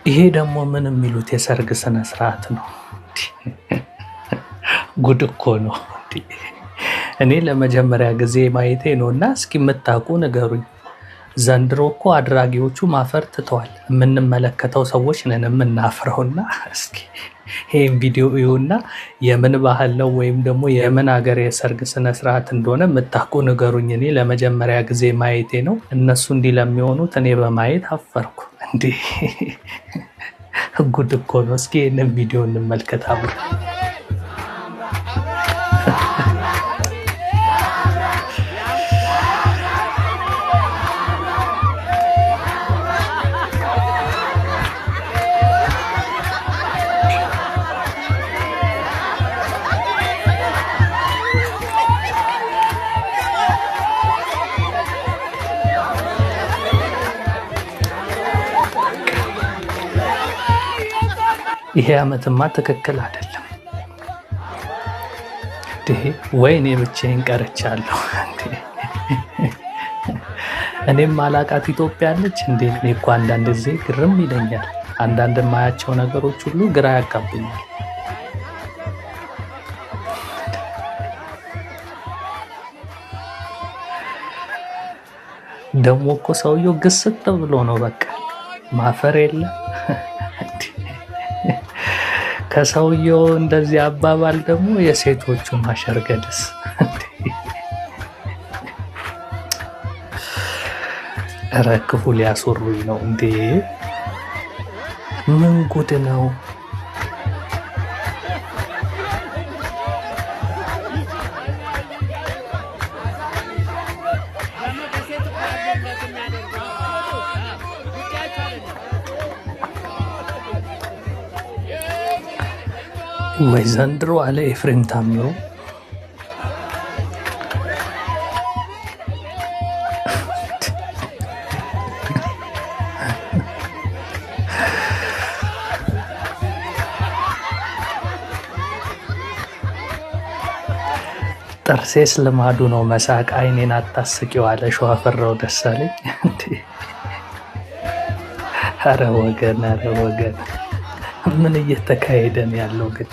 ይሄ ደግሞ ምን የሚሉት የሰርግ ስነ ስርዓት ነው? ጉድ እኮ ነው። እኔ ለመጀመሪያ ጊዜ ማየቴ ነው እና እስኪ የምታውቁ ንገሩኝ። ዘንድሮ እኮ አድራጊዎቹ ማፈር ትተዋል። የምንመለከተው ሰዎች ነን የምናፍረውና እስኪ ይህን ቪዲዮ እዩና የምን ባህል ነው ወይም ደግሞ የምን ሀገር የሰርግ ስነ ስርዓት እንደሆነ የምታውቁ ንገሩኝ። እኔ ለመጀመሪያ ጊዜ ማየቴ ነው። እነሱ እንዲህ ለሚሆኑት እኔ በማየት አፈርኩ። እንዲህ ጉድ እኮ ነው። እስኪ ይህንን ቪዲዮ እንመልከት አብረን። ይሄ ዓመትማ ትክክል አይደለም። ወይኔ ብቻዬን ቀርቻለሁ። እኔም ማላቃት ኢትዮጵያ አለች እንዴ? እኔ እኮ አንዳንድ ጊዜ ግርም ይለኛል። አንዳንድ የማያቸው ነገሮች ሁሉ ግራ ያጋቡኛል። ደግሞ እኮ ሰውየው ግስጥ ብሎ ነው በቃ ማፈር የለም። ከሰውየው እንደዚህ አባባል ደግሞ የሴቶቹ ማሸርገድስ ኧረ ክፉ ሊያስወሩኝ ነው እንዴ! ምን ጉድ ነው? ወይ ዘንድሮ አለ ኤፍሬም ታምሩ። ጥርሴስ ልማዱ ነው መሳቅ፣ አይኔን አታስቂው አለ ሸዋፈራው ደሳለኝ። ኧረ ወገን፣ ኧረ ወገን ምን እየተካሄደ ነው ያለው ግን?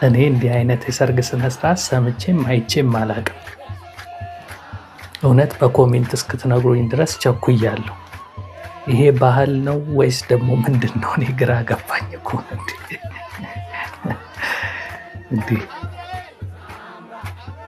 እኔ እንዲህ አይነት የሰርግ ስነ ስርዓት ሰምቼም አይቼም አላውቅም። እውነት በኮሜንት እስክትነግሩኝ ድረስ ቸኩያለሁ። ይሄ ባህል ነው ወይስ ደግሞ ምንድን ነው? እኔ ግራ ገባኝ እኮ እንዴ!